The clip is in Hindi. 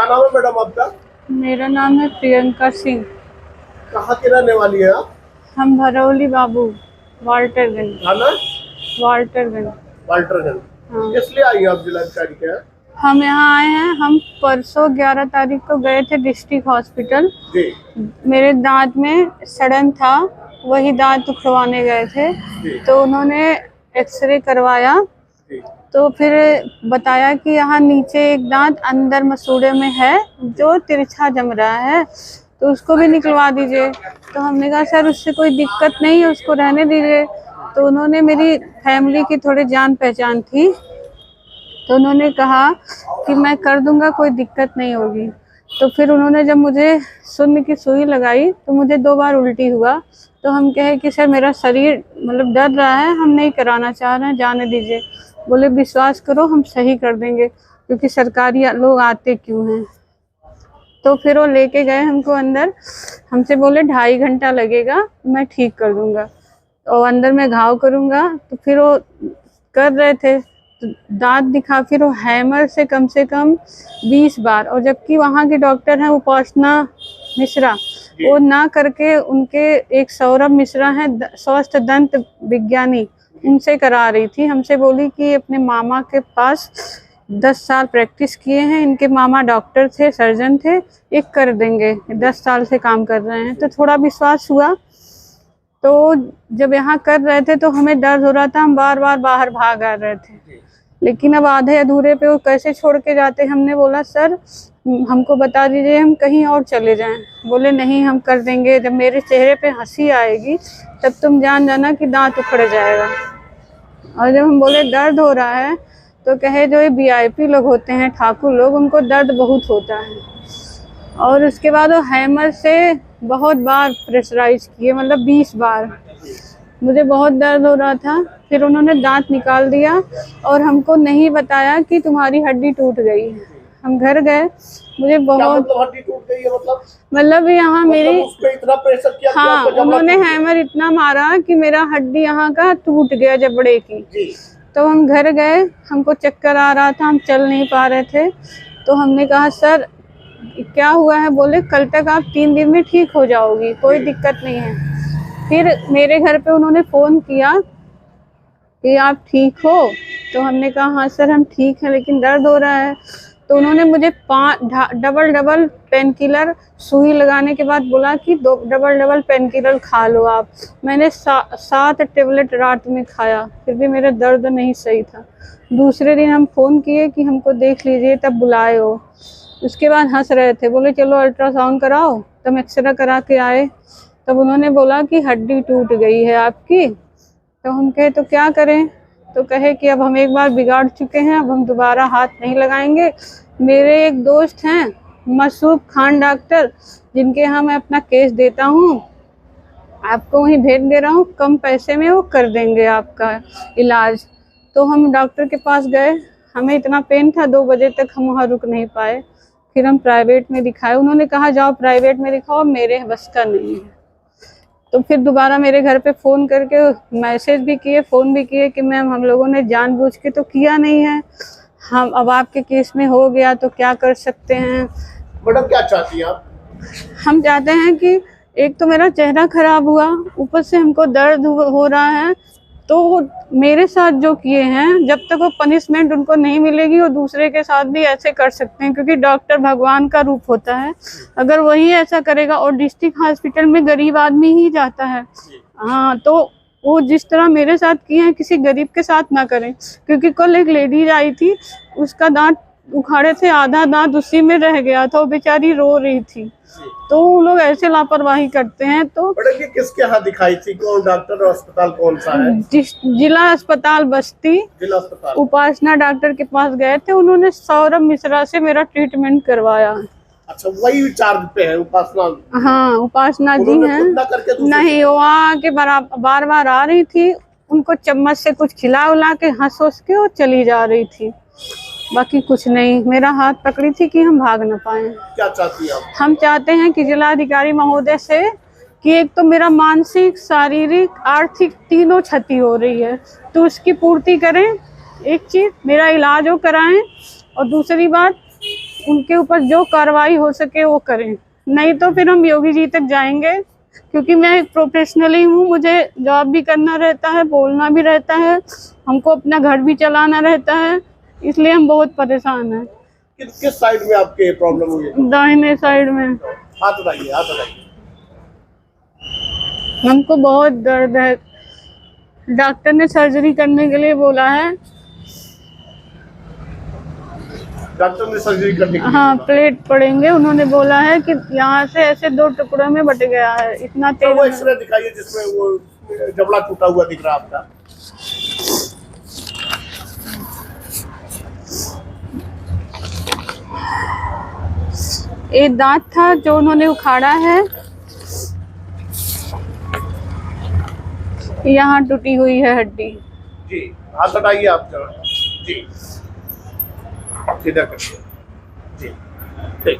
क्या नाम है मैडम आपका? मेरा नाम है प्रियंका सिंह। कहाँ की रहने वाली है आप? हम भरौली बाबू, वाल्टरगंज। थाना वाल्टरगंज। वाल्टरगंज। हाँ, किस लिए आई हैं आप जिलाधिकारी के यहाँ? हम यहाँ आए हैं। हम परसों 11 तारीख को गए थे डिस्ट्रिक्ट हॉस्पिटल। जी मेरे दांत में सड़न था, वही दांत उखड़वाने गए थे। जी तो उन्होंने एक्सरे करवाया, जी तो फिर बताया कि यहाँ नीचे एक दांत अंदर मसूड़े में है जो तिरछा जम रहा है, तो उसको भी निकलवा दीजिए। तो हमने कहा सर उससे कोई दिक्कत नहीं है, उसको रहने दीजिए। तो उन्होंने, मेरी फैमिली की थोड़ी जान पहचान थी, तो उन्होंने कहा कि मैं कर दूंगा, कोई दिक्कत नहीं होगी। तो फिर उन्होंने जब मुझे शून्य की सुई लगाई तो मुझे 2 बार उल्टी हुआ। तो हम कहे कि सर मेरा शरीर मतलब डर रहा है, हम नहीं कराना चाह रहे हैं, जाने दीजिए। बोले विश्वास करो हम सही कर देंगे, क्योंकि सरकारी लोग आते क्यों हैं। तो फिर वो लेके गए हमको अंदर, हमसे बोले 2.5 घंटा लगेगा, मैं ठीक कर दूंगा और अंदर में घाव करूंगा। तो फिर वो कर रहे थे, तो दांत दिखा, फिर वो हैमर से कम 20 बार, और जबकि वहाँ के डॉक्टर हैं उपासना मिश्रा, वो ना करके उनके एक सौरभ मिश्रा हैं स्वस्थ दंत विज्ञानी, उनसे करा रही थी। हमसे बोली कि अपने मामा के पास 10 साल प्रैक्टिस किए हैं, इनके मामा डॉक्टर थे, सर्जन थे, एक कर देंगे, 10 साल से काम कर रहे हैं। तो थोड़ा विश्वास हुआ। तो जब यहाँ कर रहे थे तो हमें दर्द हो रहा था, हम बार बार बाहर भाग आ रहे थे, लेकिन अब आधे अधूरे पे वो कैसे छोड़ के जाते। हमने बोला सर हमको बता दीजिए, हम कहीं और चले जाएं। बोले नहीं हम कर देंगे, जब मेरे चेहरे पे हंसी आएगी तब तुम जान जाना कि दांत उखड़ जाएगा। और जब हम बोले दर्द हो रहा है, तो कहे जो ये VIP लोग होते हैं, ठाकुर लोग, उनको दर्द बहुत होता है। और उसके बाद वो हैमर से बहुत बार प्रेशराइज किए, मतलब 20 बार। मुझे बहुत दर्द हो रहा था। फिर उन्होंने दांत निकाल दिया और हमको नहीं बताया कि तुम्हारी हड्डी टूट गई है। हम घर गए, मुझे क्या बहुत, मतलब हड्डी टूट गई है? मतलब यहाँ मेरी, उस पे इतना प्रेशर किया कि हाँ आपका जबड़ा उन्होंने टूट गया? हैमर इतना मारा कि मेरा हड्डी यहाँ का टूट गया, जबड़े की। जी तो हम घर गए, हमको चक्कर आ रहा था, हम चल नहीं पा रहे थे। तो हमने कहा सर क्या हुआ है? बोले कल तक आप 3 दिन में ठीक हो जाओगी, कोई दिक्कत नहीं है। फिर मेरे घर पे उन्होंने फ़ोन किया कि आप ठीक हो? तो हमने कहा हाँ सर हम ठीक हैं, लेकिन दर्द हो रहा है। तो उन्होंने मुझे 5 डबल पेन किलर सुई लगाने के बाद बोला कि 2 डबल पेन किलर खा लो आप। मैंने 7 टेबलेट रात में खाया, फिर भी मेरा दर्द नहीं सही था। दूसरे दिन हम फ़ोन किए कि हमको देख लीजिए, तब बुलाए हो। उसके बाद हंस रहे थे, बोले चलो अल्ट्रासाउंड कराओ। तब एक्सरे करा के आए, तब उन्होंने बोला कि हड्डी टूट गई है आपकी। तो हम कहे तो क्या करें? तो कहे कि अब हम एक बार बिगाड़ चुके हैं, अब हम दोबारा हाथ नहीं लगाएंगे। मेरे एक दोस्त हैं मसूब खान डॉक्टर, जिनके यहाँ मैं अपना केस देता हूँ, आपको वहीं भेज दे रहा हूँ, कम पैसे में वो कर देंगे आपका इलाज। तो हम डॉक्टर के पास गए, हमें इतना पेन था 2 बजे तक हम वहाँ रुक नहीं पाए। फिर हम प्राइवेट में दिखाए, उन्होंने कहा जाओ प्राइवेट में दिखाओ, मेरे बस का नहीं है। तो फिर दोबारा मेरे घर पे फ़ोन करके मैसेज भी किए, फ़ोन भी किए कि मैम हम लोगों ने जानबूझ के तो किया नहीं है, हम अब आपके केस में हो गया तो क्या कर सकते हैं। मैडम क्या चाहती हैं आप? हम चाहते हैं कि एक तो मेरा चेहरा खराब हुआ, ऊपर से हमको दर्द हो रहा है, तो मेरे साथ जो किए हैं, जब तक वो पनिशमेंट उनको नहीं मिलेगी वो दूसरे के साथ भी ऐसे कर सकते हैं, क्योंकि डॉक्टर भगवान का रूप होता है। अगर वही ऐसा करेगा, और डिस्ट्रिक्ट हॉस्पिटल में गरीब आदमी ही जाता है, हाँ, तो वो जिस तरह मेरे साथ किए हैं किसी गरीब के साथ ना करें। क्योंकि कल एक लेडीज आई थी, उसका दांत उखाड़े थे, आधा दांत उसी में रह गया था, वो बेचारी रो रही थी। तो वो लोग ऐसे लापरवाही करते हैं। तो मैडम ये किसके यहाँ दिखाई थी? कौन डॉक्टर और अस्पताल कौन सा है? जिला अस्पताल बस्ती, जिला अस्पताल। उपासना डॉक्टर के पास गए थे, उन्होंने सौरभ मिश्रा से मेरा ट्रीटमेंट करवाया। अच्छा वही चार्ज पे है उपासना? हाँ उपासना जी हैं। नहीं, वो आके बार बार आ रही थी, उनको चम्मच से कुछ खिला उला के हंस हंस के वो चली जा रही थी, बाकी कुछ नहीं। मेरा हाथ पकड़ी थी कि हम भाग न पाए। क्या चाहती हैं आप? हम चाहते हैं कि जिलाधिकारी महोदय से कि एक तो मेरा मानसिक, शारीरिक, आर्थिक तीनों क्षति हो रही है, तो उसकी पूर्ति करें। एक चीज मेरा इलाज वो कराएं, और दूसरी बात उनके ऊपर जो कार्रवाई हो सके वो करें, नहीं तो फिर हम योगी जी तक जाएंगे। क्योंकि मैं एक प्रोफेशनली हूँ, मुझे जॉब भी करना रहता है, बोलना भी रहता है, हमको अपना घर भी चलाना रहता है, इसलिए हम बहुत परेशान हैं। किस साइड में आपके प्रॉब्लम हुई है? दाहिने साइड में। हाथ उठाइए, हाथ उठाइए। हमको बहुत दर्द है, डॉक्टर ने सर्जरी करने के लिए बोला है। डॉक्टर ने सर्जरी करने के लिए हाँ, बोला। प्लेट पड़ेंगे, उन्होंने बोला है कि यहाँ से ऐसे 2 टुकड़ों में बट गया है, इतना तो वो तेज। एक्सरे दिखाइए जिसमें वो जबड़ा टूटा हुआ दिख रहा है आपका। एक दांत था जो उन्होंने उखाड़ा है, यहाँ टूटी हुई है हड्डी। जी, हाथ हटाइए आप जरा। जी, सीधा करिए। जी, ठीक।